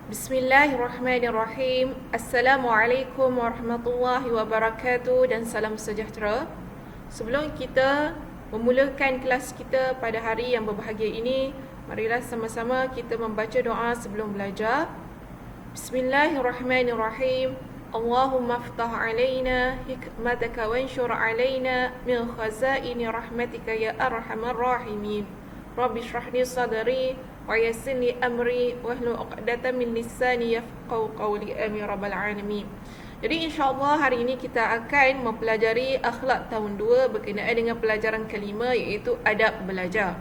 Bismillahirrahmanirrahim. Assalamualaikum warahmatullahi wabarakatuh dan salam sejahtera. Sebelum kita memulakan kelas kita pada hari yang berbahagia ini, marilah sama-sama kita membaca doa sebelum belajar. Bismillahirrahmanirrahim. Allahumma aftah alaina hikmataka wanshur alaina min khazaini rahmatika ya arhamar rahimin. Rabbi shrah li sadri wa yassir li amri wahlul 'uqdatam min lisani yafqahu qawli amin rabbal alamin. Jadi insya-Allah hari ini kita akan mempelajari akhlak tahun 2 berkenaan dengan pelajaran kelima, iaitu adab belajar.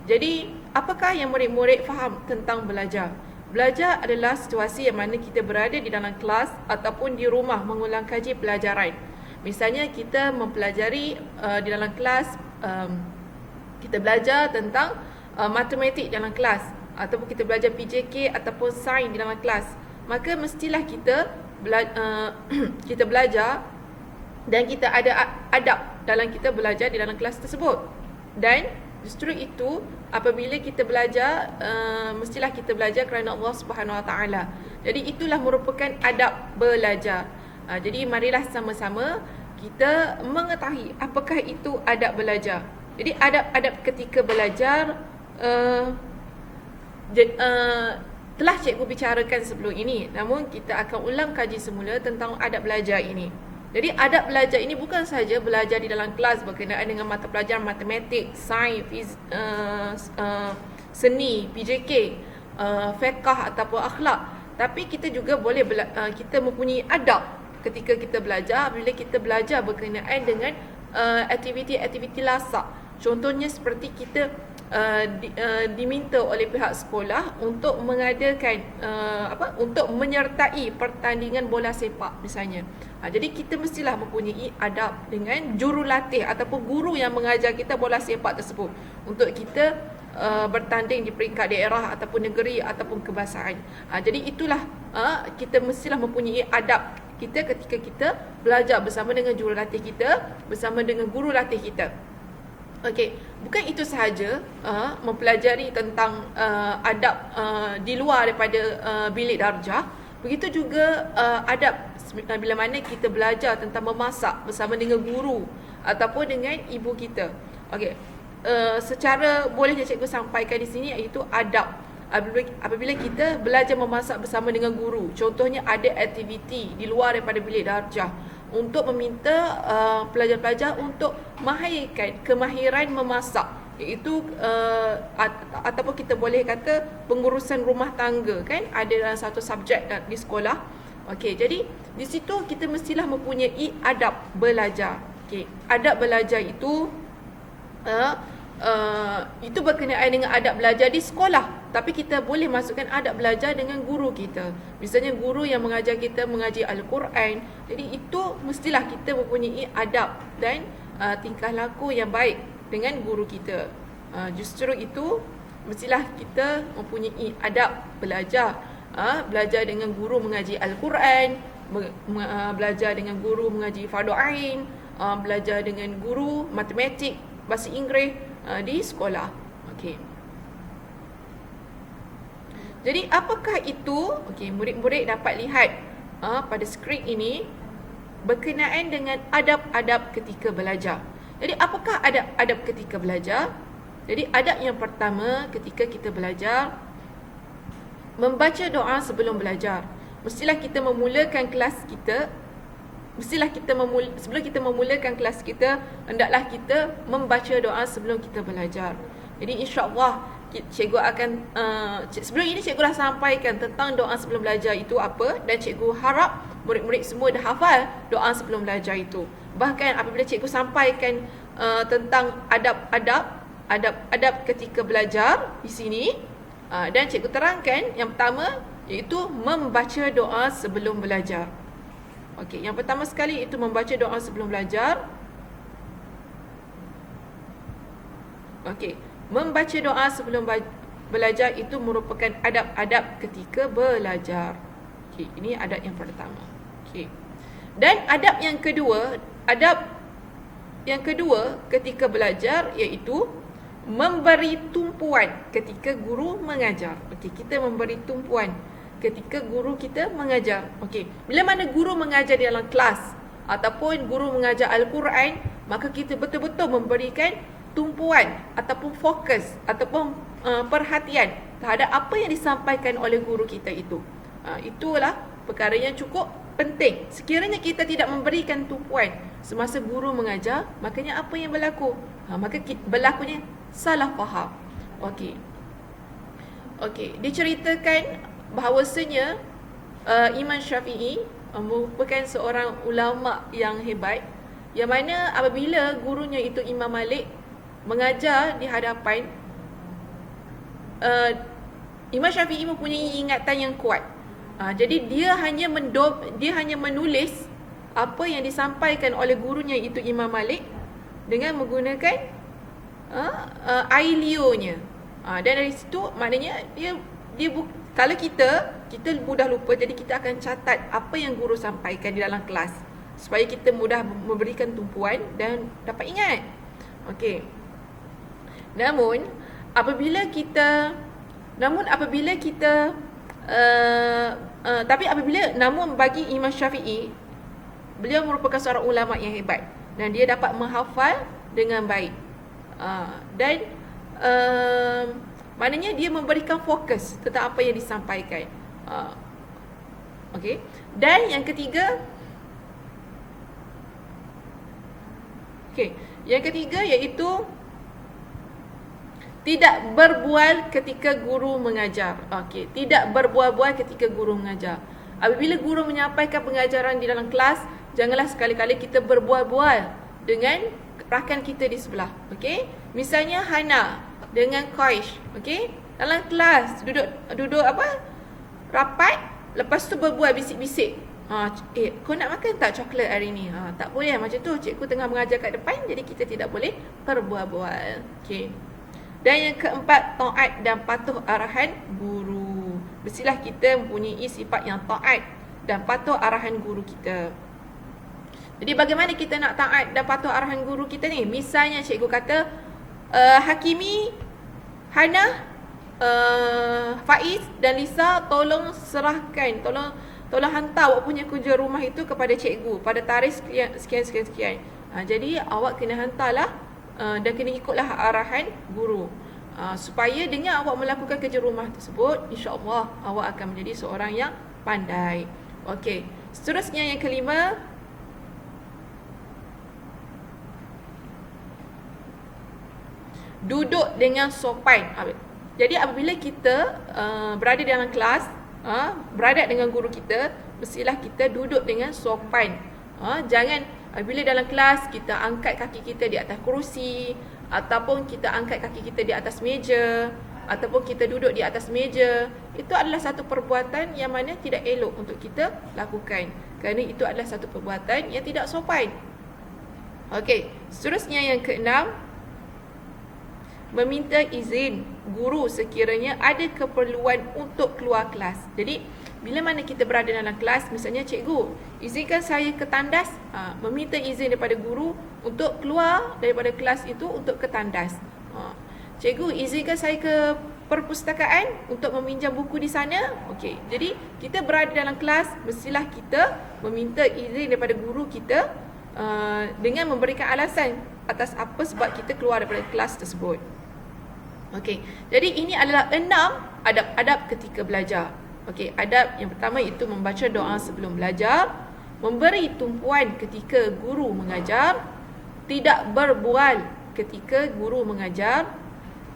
Jadi apakah yang murid-murid faham tentang belajar? Belajar adalah situasi yang mana kita berada di dalam kelas ataupun di rumah mengulang kaji pelajaran. Misalnya kita mempelajari di dalam kelas, kita belajar tentang matematik dalam kelas, ataupun kita belajar PJK ataupun sains di dalam kelas, maka mestilah kita kita belajar dan kita ada adab dalam kita belajar di dalam kelas tersebut. Dan justru itu apabila kita belajar, mestilah kita belajar kerana Allah Subhanahu Wa Taala. Jadi itulah merupakan adab belajar. Jadi marilah sama-sama kita mengetahui apakah itu adab belajar. Jadi adab-adab ketika belajar telah cikgu bicarakan sebelum ini, namun kita akan ulang kaji semula tentang adab belajar ini. Jadi adab belajar ini bukan sahaja belajar di dalam kelas berkenaan dengan mata pelajaran matematik, sains, seni, PJK, fiqh ataupun akhlak, tapi kita juga boleh kita mempunyai adab ketika kita belajar bila kita belajar berkenaan dengan aktiviti-aktiviti lasak. Contohnya seperti kita diminta oleh pihak sekolah untuk mengadakan untuk menyertai pertandingan bola sepak misalnya. Jadi kita mestilah mempunyai adab dengan jurulatih ataupun guru yang mengajar kita bola sepak tersebut untuk kita bertanding di peringkat daerah ataupun negeri ataupun kebangsaan. Jadi itulah kita mestilah mempunyai adab kita ketika kita belajar bersama dengan jurulatih kita, bersama dengan guru latih kita. Okey, bukan itu sahaja mempelajari tentang adab di luar daripada bilik darjah. Begitu juga adab bila mana kita belajar tentang memasak bersama dengan guru ataupun dengan ibu kita. Okey, secara boleh cikgu sampaikan di sini, iaitu adab apabila kita belajar memasak bersama dengan guru. Contohnya ada aktiviti di luar daripada bilik darjah untuk meminta pelajar-pelajar untuk mahirkan kemahiran memasak, iaitu ataupun kita boleh kata pengurusan rumah tangga, kan ada dalam satu subjek di sekolah. Okey, jadi di situ kita mestilah mempunyai adab belajar. Okey, adab belajar itu berkenaan dengan adab belajar di sekolah, tapi kita boleh masukkan adab belajar dengan guru kita. Misalnya guru yang mengajar kita mengaji Al-Quran, jadi itu mestilah kita mempunyai adab dan tingkah laku yang baik dengan guru kita. Justru itu mestilah kita mempunyai adab belajar. Belajar dengan guru mengaji Al-Quran, belajar dengan guru mengaji Fardu Ain, belajar dengan guru matematik, bahasa Inggeris di sekolah. Okey. Jadi apakah itu? Okey, murid-murid dapat lihat pada skrin ini berkenaan dengan adab-adab ketika belajar. Jadi apakah adab-adab ketika belajar? Jadi adab yang pertama ketika kita belajar, membaca doa sebelum belajar. Mestilah kita memulakan kelas kita sebelum kita memulakan kelas kita, hendaklah kita membaca doa sebelum kita belajar. Jadi insya-Allah cikgu akan sebelum ini cikgu dah sampaikan tentang doa sebelum belajar itu apa, dan cikgu harap murid-murid semua dah hafal doa sebelum belajar itu. Bahkan apabila cikgu sampaikan tentang adab ketika belajar di sini, dan cikgu terangkan yang pertama iaitu membaca doa sebelum belajar. Okey, yang pertama sekali itu membaca doa sebelum belajar. Okey, membaca doa sebelum belajar itu merupakan adab-adab ketika belajar. Okey, ini adab yang pertama. Okey. Dan adab yang kedua ketika belajar iaitu memberi tumpuan ketika guru mengajar. Okey, kita memberi tumpuan ketika guru kita mengajar. Okey, bila mana guru mengajar di dalam kelas ataupun guru mengajar Al-Quran, maka kita betul-betul memberikan tumpuan ataupun fokus ataupun perhatian terhadap apa yang disampaikan oleh guru kita itu. Itulah perkara yang cukup penting. Sekiranya kita tidak memberikan tumpuan semasa guru mengajar, makanya apa yang berlaku? Maka berlakunya salah faham. Okey. Diceritakan bahawasanya Imam Syafi'i merupakan seorang ulama yang hebat, yang mana apabila gurunya itu Imam Malik mengajar di hadapan, Imam Syafi'i mempunyai ingatan yang kuat. Jadi dia hanya menulis apa yang disampaikan oleh gurunya itu Imam Malik dengan menggunakan air liurnya. Dan dari situ maknanya kalau kita mudah lupa, jadi kita akan catat apa yang guru sampaikan di dalam kelas supaya kita mudah memberikan tumpuan dan dapat ingat. Okey. Namun apabila bagi Imam Syafi'i, beliau merupakan seorang ulama yang hebat dan dia dapat menghafal dengan baik. Maknanya dia memberikan fokus tentang apa yang disampaikan. Okey. Dan yang ketiga, iaitu tidak berbual ketika guru mengajar. Okey, tidak berbual-bual ketika guru mengajar. Apabila guru menyampaikan pengajaran di dalam kelas, janganlah sekali-kali kita berbual-bual dengan rakan kita di sebelah. Okey? Misalnya Hana dengan Qaish, okey? Dalam kelas duduk rapat, lepas tu berbual bisik-bisik. Kau nak makan tak coklat hari ni? Tak boleh macam tu. Cikgu tengah mengajar kat depan, jadi kita tidak boleh berbual-bual. Okey. Dan yang keempat, taat dan patuh arahan guru. Mestilah kita mempunyai sifat yang taat dan patuh arahan guru kita. Jadi bagaimana kita nak taat dan patuh arahan guru kita ni? Misalnya cikgu kata, Hakimi, Hana, Faiz dan Lisa, tolong serahkan, tolong hantar awak punya kerja rumah itu kepada cikgu pada tarikh sekian. Jadi awak kena hantarlah dan kena ikutlah arahan guru, supaya dengan awak melakukan kerja rumah tersebut, insya-Allah awak akan menjadi seorang yang pandai. Okey, seterusnya yang kelima, duduk dengan sopan. Jadi apabila kita berada dalam kelas, berada dengan guru kita, mestilah kita duduk dengan sopan. Jangan apabila dalam kelas kita angkat kaki kita di atas kerusi, ataupun kita angkat kaki kita di atas meja, ataupun kita duduk di atas meja. Itu adalah satu perbuatan yang mana tidak elok untuk kita lakukan, kerana itu adalah satu perbuatan yang tidak sopan. Okey, seterusnya yang keenam, meminta izin guru sekiranya ada keperluan untuk keluar kelas. Jadi bila mana kita berada dalam kelas, misalnya cikgu, izinkan saya ke tandas, meminta izin daripada guru untuk keluar daripada kelas itu untuk ke tandas. Cikgu, izinkan saya ke perpustakaan untuk meminjam buku di sana. Okey, jadi kita berada dalam kelas, mestilah kita meminta izin daripada guru kita dengan memberikan alasan atas apa sebab kita keluar daripada kelas tersebut. Okey, jadi ini adalah 6 adab-adab ketika belajar. Okey, adab yang pertama iaitu membaca doa sebelum belajar, memberi tumpuan ketika guru mengajar, tidak berbual ketika guru mengajar.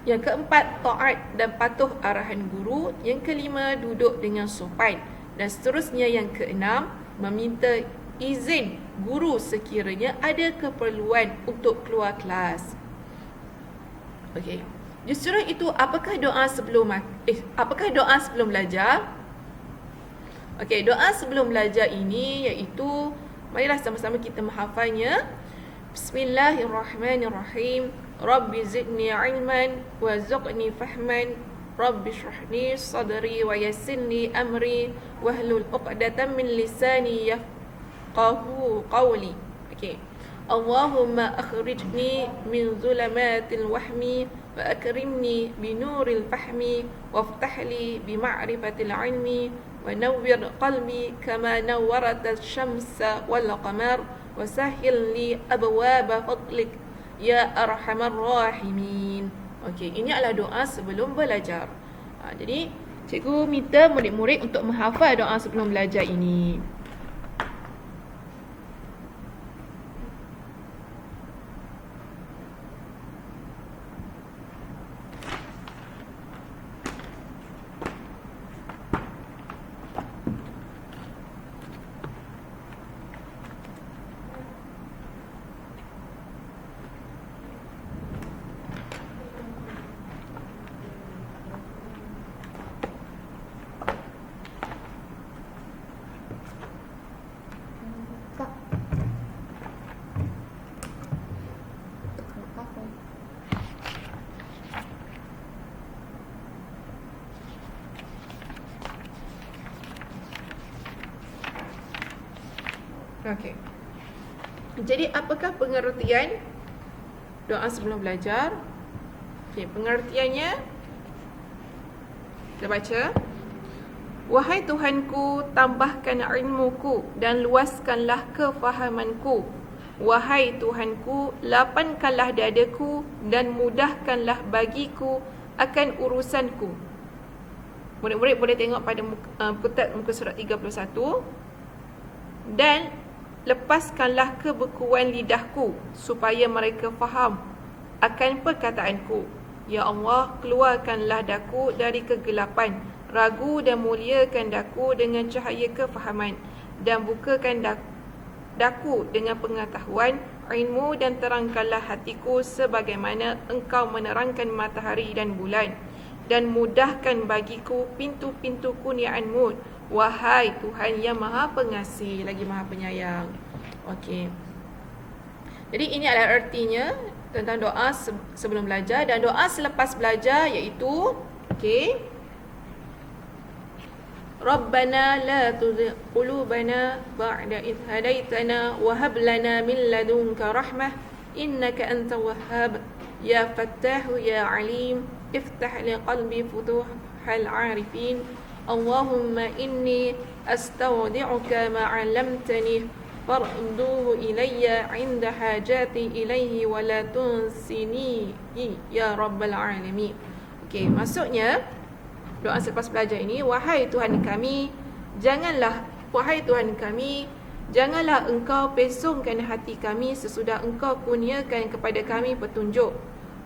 Yang keempat, taat dan patuh arahan guru. Yang kelima, duduk dengan sopan. Dan seterusnya yang keenam, meminta izin guru sekiranya ada keperluan untuk keluar kelas. Okey. Justru itu, apakah doa sebelum belajar? Okey, doa sebelum belajar ini iaitu, marilah sama-sama kita menghafalnya. Bismillahirrahmanirrahim. Rabbi zidni ilman warzuqni fahman. Rabbi shrahli sadri wa yassirli amri wahlul 'uqdatam min lisani yafqahu qawli. Okey. Allahumma akhrijni min zulamatil wahmi وأكرمني بنور الفهم وافتح لي بمعرفة العلم ونور قلبي كما نورت الشمس والقمر وسهل لي أبواب فضلك يا أرحم الراحمين. Okey, ini adalah doa sebelum belajar. Jadi cikgu minta murid-murid untuk menghafal doa sebelum belajar ini. Okey. Jadi apakah pengertian doa sebelum belajar? Okey, pengertiannya kita baca. Wahai Tuhanku, tambahkan ilmuku dan luaskanlah kefahamanku. Wahai Tuhanku, lapangkanlah dadaku dan mudahkanlah bagiku akan urusanku. Murid-murid boleh tengok pada muka surat 31. Dan lepaskanlah kebekuan lidahku supaya mereka faham akan perkataanku. Ya Allah, keluarkanlah daku dari kegelapan, ragu dan muliakan daku dengan cahaya kefahaman, dan bukakan daku dengan pengetahuan ilmu, dan terangkanlah hatiku sebagaimana engkau menerangkan matahari dan bulan, dan mudahkan bagiku pintu-pintu kurniaanmu, wahai Tuhan yang Maha Pengasih lagi Maha Penyayang. Okey. Jadi ini adalah artinya tentang doa sebelum belajar, dan doa selepas belajar iaitu okey. Rabbana la tuzigh qulubana ba'da idh hadaitana wa hab lana min ladunka rahmah innaka antal wahhab ya fattahu ya alim iftah li qalbi futuhal arifin Allahumma inni astawdi'uka ma 'allamtani farduhu ilayya 'inda hajati ilayhi wa la tunsinihi ya rabbal alamin. Okey, maksudnya doa selepas belajar ini, wahai Tuhan kami, janganlah engkau pesongkan hati kami sesudah engkau kurniakan kepada kami petunjuk.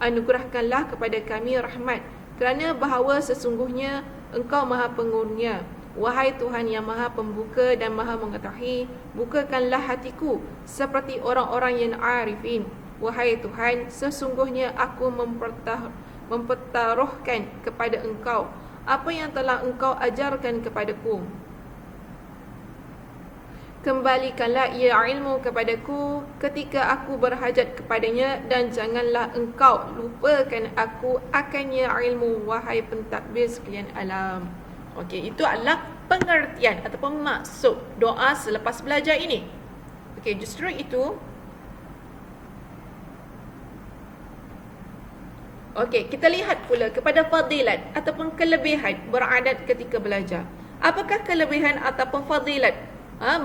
Anugerahkanlah kepada kami rahmat, kerana bahawa sesungguhnya engkau Maha Pengurnia. Wahai Tuhan yang Maha Pembuka dan Maha Mengetahui, bukakanlah hatiku seperti orang-orang yang arifin. Wahai Tuhan, sesungguhnya aku mempertaruhkan kepada engkau apa yang telah engkau ajarkan kepadaku. Kembalikanlah ia ilmu kepadaku ketika aku berhajat kepadanya, dan janganlah engkau lupakan aku akannya ilmu, wahai pentadbir sekalian alam. Okey, itu adalah pengertian ataupun maksud doa selepas belajar ini. Okey, justru itu. Okey, kita lihat pula kepada fadilat ataupun kelebihan beradat ketika belajar. Apakah kelebihan ataupun fadilat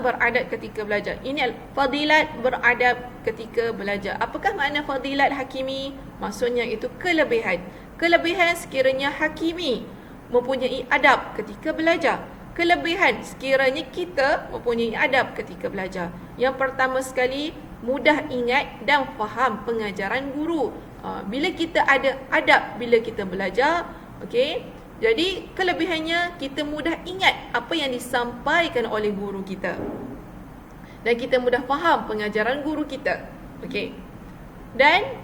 beradat ketika belajar? Ini fadilat beradab ketika belajar. Apakah makna fadilat hakimi? Maksudnya itu kelebihan. Kelebihan sekiranya hakimi mempunyai adab ketika belajar. Kelebihan sekiranya kita mempunyai adab ketika belajar. Yang pertama sekali, mudah ingat dan faham pengajaran guru. Bila kita ada adab bila kita belajar, okey, jadi kelebihannya kita mudah ingat apa yang disampaikan oleh guru kita, dan kita mudah faham pengajaran guru kita. Okey. Dan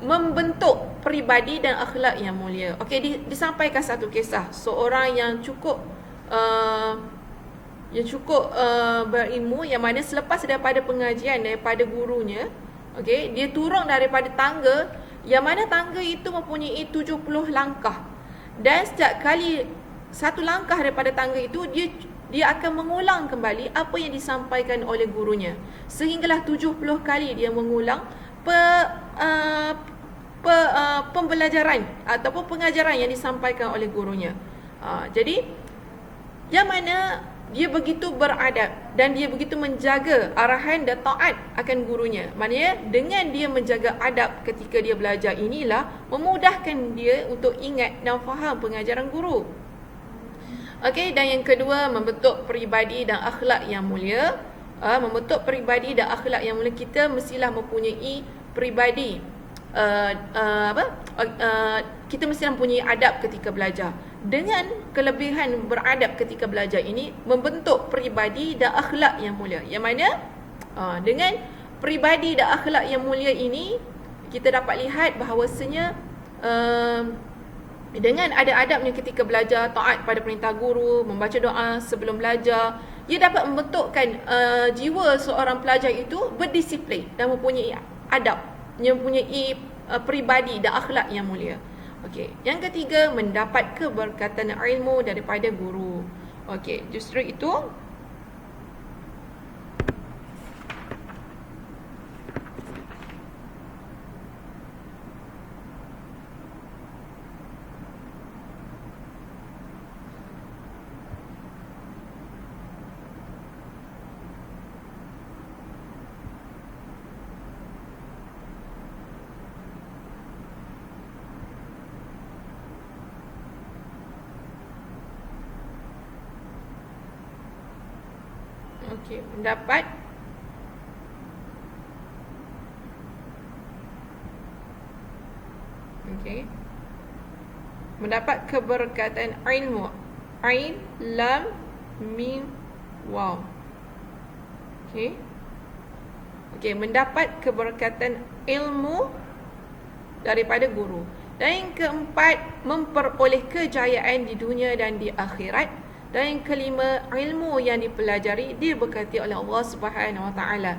membentuk peribadi dan akhlak yang mulia. Okey, disampaikan satu kisah seorang yang cukup berilmu, yang mana selepas daripada pengajian daripada gurunya, okey, dia turun daripada tangga, yang mana tangga itu mempunyai 70 langkah. Dan setiap kali satu langkah daripada tangga itu, dia akan mengulang kembali apa yang disampaikan oleh gurunya. Sehinggalah 70 kali dia mengulang pembelajaran ataupun pengajaran yang disampaikan oleh gurunya. Jadi yang mana dia begitu beradab dan dia begitu menjaga arahan dan taat akan gurunya. Maknanya dengan dia menjaga adab ketika dia belajar, inilah memudahkan dia untuk ingat dan faham pengajaran guru. Okey, dan yang kedua, membentuk peribadi dan akhlak yang mulia. Membentuk peribadi dan akhlak yang mulia, kita mestilah mempunyai peribadi kita mesti mempunyai adab ketika belajar. Dengan kelebihan beradab ketika belajar ini membentuk peribadi dan akhlak yang mulia. Yang mana dengan peribadi dan akhlak yang mulia ini kita dapat lihat bahawasanya dengan ada adabnya ketika belajar, taat pada perintah guru, membaca doa sebelum belajar, ia dapat membentukkan jiwa seorang pelajar itu berdisiplin dan mempunyai adab, yang mempunyai peribadi dan akhlak yang mulia. Okey, yang ketiga, mendapat keberkatan ilmu daripada guru. Okey, justru itu mendapat mendapat keberkatan ilmu. Ain, lam, mim, waw. Mendapat keberkatan ilmu daripada guru. Dan yang keempat, memperoleh kejayaan di dunia dan di akhirat. Dan yang kelima, ilmu yang dipelajari diberkati oleh Allah Subhanahu Wa Taala.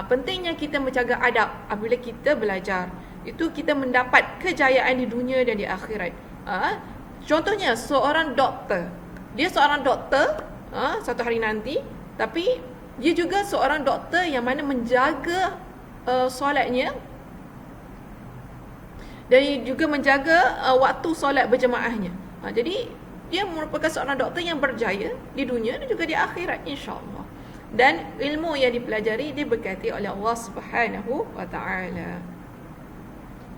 Pentingnya kita menjaga adab apabila kita belajar. Itu kita mendapat kejayaan di dunia dan di akhirat. Contohnya seorang doktor. Dia seorang doktor satu hari nanti, tapi dia juga seorang doktor yang mana menjaga solatnya dan juga menjaga waktu solat berjemaahnya. Jadi dia merupakan seorang doktor yang berjaya di dunia dan juga di akhirat, insya-Allah. Dan ilmu yang dipelajari diberkati oleh Allah Subhanahu Wa Taala.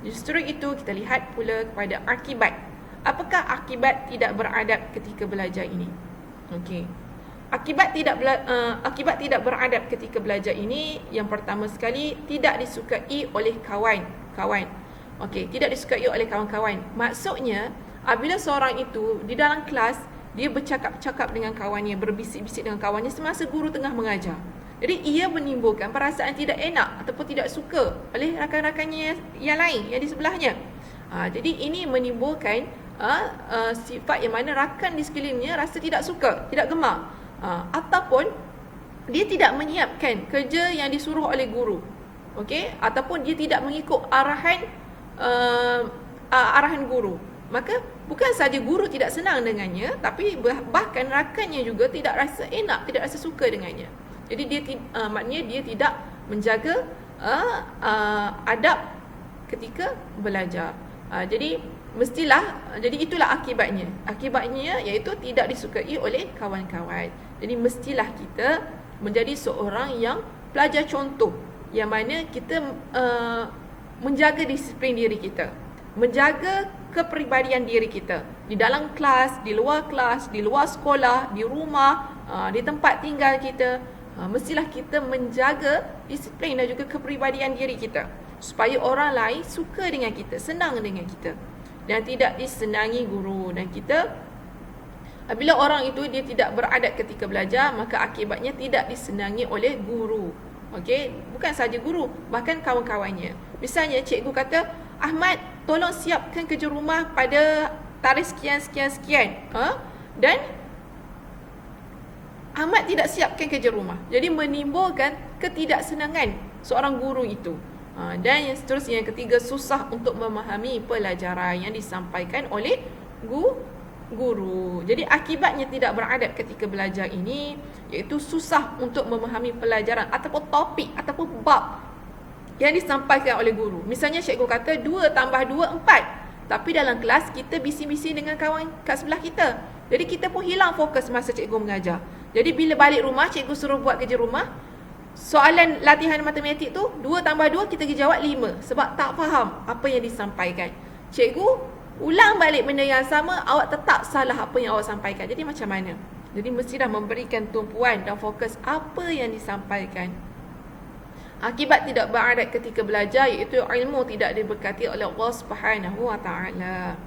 Justru itu kita lihat pula kepada akibat. Apakah akibat tidak beradab ketika belajar ini? Akibat tidak beradab ketika belajar ini, yang pertama sekali, tidak disukai oleh kawan-kawan. Tidak disukai oleh kawan-kawan. Maksudnya apabila seorang itu di dalam kelas, dia bercakap-cakap dengan kawannya, berbisik-bisik dengan kawannya semasa guru tengah mengajar. Jadi ia menimbulkan perasaan tidak enak ataupun tidak suka oleh rakan-rakannya yang lain yang di sebelahnya. Jadi ini menimbulkan sifat yang mana rakan di sekelilingnya rasa tidak suka, tidak gemar. Ataupun dia tidak menyiapkan kerja yang disuruh oleh guru. Ataupun dia tidak mengikut arahan guru. Maka bukan saja guru tidak senang dengannya, tapi bahkan rakannya juga tidak rasa enak, tidak rasa suka dengannya. Jadi dia maknanya dia tidak menjaga adab ketika belajar. Jadi itulah akibatnya. Akibatnya iaitu tidak disukai oleh kawan-kawan. Jadi mestilah kita menjadi seorang yang pelajar contoh, yang mana kita menjaga disiplin diri kita, menjaga kepribadian diri kita di dalam kelas, di luar sekolah, di rumah, di tempat tinggal kita. Mestilah kita menjaga disiplin dan juga kepribadian diri kita supaya orang lain suka dengan kita, senang dengan kita dan tidak disenangi guru. Dan kita, apabila orang itu dia tidak beradab ketika belajar, maka akibatnya tidak disenangi oleh guru. Bukan saja guru, bahkan kawan-kawannya. Misalnya cikgu kata, Ahmad, tolong siapkan kerja rumah pada tarikh sekian. Dan Ahmad tidak siapkan kerja rumah. Jadi menimbulkan ketidaksenangan seorang guru itu. Dan yang seterusnya, yang ketiga, susah untuk memahami pelajaran yang disampaikan oleh guru. Jadi akibatnya tidak beradab ketika belajar ini iaitu susah untuk memahami pelajaran ataupun topik ataupun bab yang disampaikan oleh guru. Misalnya cikgu kata 2 tambah 2, 4. Tapi dalam kelas kita bising-bising dengan kawan kat sebelah kita. Jadi kita pun hilang fokus masa cikgu mengajar. Jadi bila balik rumah, cikgu suruh buat kerja rumah, soalan latihan matematik tu 2 tambah 2 kita pergi jawab 5. Sebab tak faham apa yang disampaikan. Cikgu ulang balik benda yang sama, awak tetap salah apa yang awak sampaikan. Jadi macam mana? Jadi mesti dah memberikan tumpuan dan fokus apa yang disampaikan. Akibat tidak beradab ketika belajar iaitu ilmu tidak diberkati oleh Allah Subhanahu Wa Taala.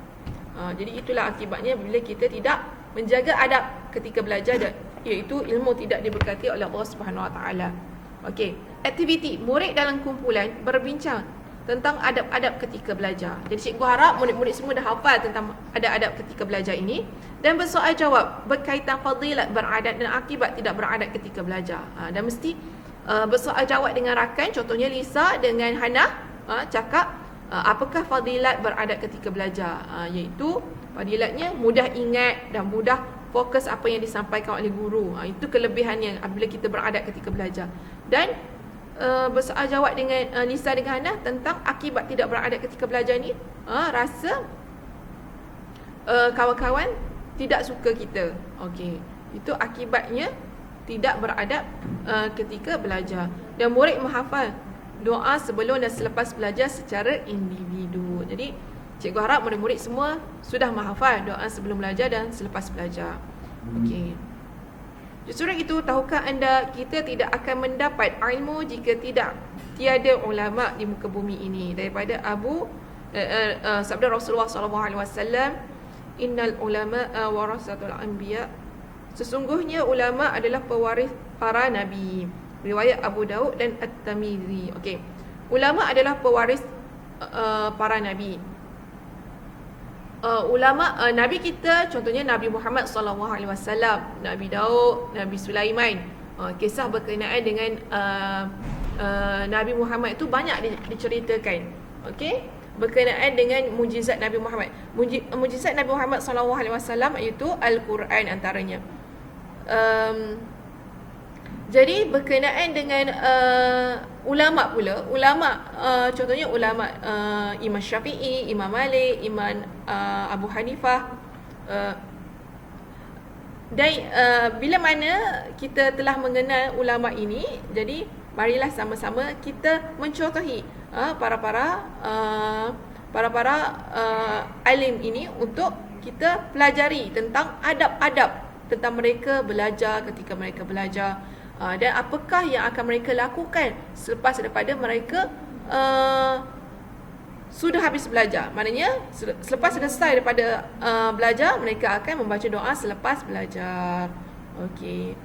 Jadi itulah akibatnya bila kita tidak menjaga adab ketika belajar, iaitu ilmu tidak diberkati oleh Allah Subhanahu Wa Taala. Okey, aktiviti murid dalam kumpulan berbincang tentang adab-adab ketika belajar. Jadi cikgu harap murid-murid semua dah hafal tentang adab-adab ketika belajar ini dan bersoal jawab berkaitan fadilat beradab dan akibat tidak beradab ketika belajar. Dan mesti bersoal jawab dengan rakan, contohnya Lisa dengan Hana cakap apakah fadilat beradab ketika belajar, iaitu fadilatnya mudah ingat dan mudah fokus apa yang disampaikan oleh guru. Itu kelebihannya apabila kita beradab ketika belajar. Dan bersoal jawab dengan Lisa dengan Hana tentang akibat tidak beradab ketika belajar ni, rasa kawan-kawan tidak suka kita. Okey, itu akibatnya tidak beradab ketika belajar. Dan murid menghafal doa sebelum dan selepas belajar secara individu. Jadi cikgu harap murid-murid semua sudah menghafal doa sebelum belajar dan selepas belajar. Okey. Justru itu, tahukah anda kita tidak akan mendapat ilmu jika tiada ulama di muka bumi ini. Daripada sabda Rasulullah SAW, innal ulama warasatul anbiya. Sesungguhnya ulama adalah pewaris para nabi. Riwayat Abu Daud dan At-Tirmizi. Okey. Ulama adalah pewaris para nabi. Nabi kita contohnya Nabi Muhammad SAW, Nabi Daud, Nabi Sulaiman. Kisah berkenaan dengan Nabi Muhammad itu banyak diceritakan. Okey, berkenaan dengan mujizat Nabi Muhammad. Mujizat Nabi Muhammad SAW iaitu Al-Quran antaranya. Jadi berkenaan dengan ulama pula, contohnya ulama Imam Syafi'i, Imam Malik, Imam Abu Hanifah. Dan bila mana kita telah mengenal ulama ini, jadi marilah sama-sama kita mencontohi para alim ini untuk kita pelajari tentang adab-adab tentang mereka belajar ketika mereka belajar. Dan apakah yang akan mereka lakukan selepas daripada mereka sudah habis belajar. Maknanya selepas selesai daripada belajar, mereka akan membaca doa selepas belajar. Okey.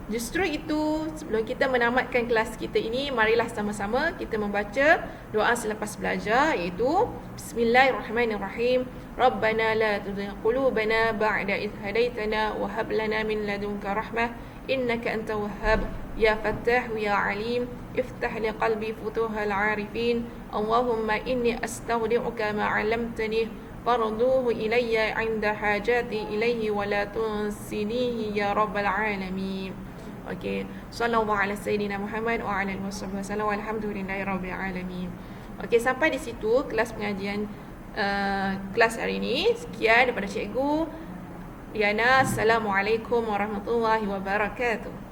Justru itu, sebelum kita menamatkan kelas kita ini, marilah sama-sama kita membaca doa selepas belajar, iaitu Bismillahirrahmanirrahim. Rabbana la tuzigh qulubana ba'da idh hadaitana wa hab lana min ladunka rahmah innaka antal wahhab ya fattah ya alim iftah li qalbi futuhal arifin Allahumma inni astaghfiruka ma 'allamtani farduhu ilayya 'inda hajati ilayhi wa la tunsinihi ya rabbal alamin. Okey, sallallahu ala sayyidina Muhammad wa ala alihi wasallam walhamdulillahirabbil alamin. Okey, sampai di situ kelas pengajian kelas hari ini. Sekian daripada cikgu Diana. Assalamualaikum warahmatullahi wabarakatuh.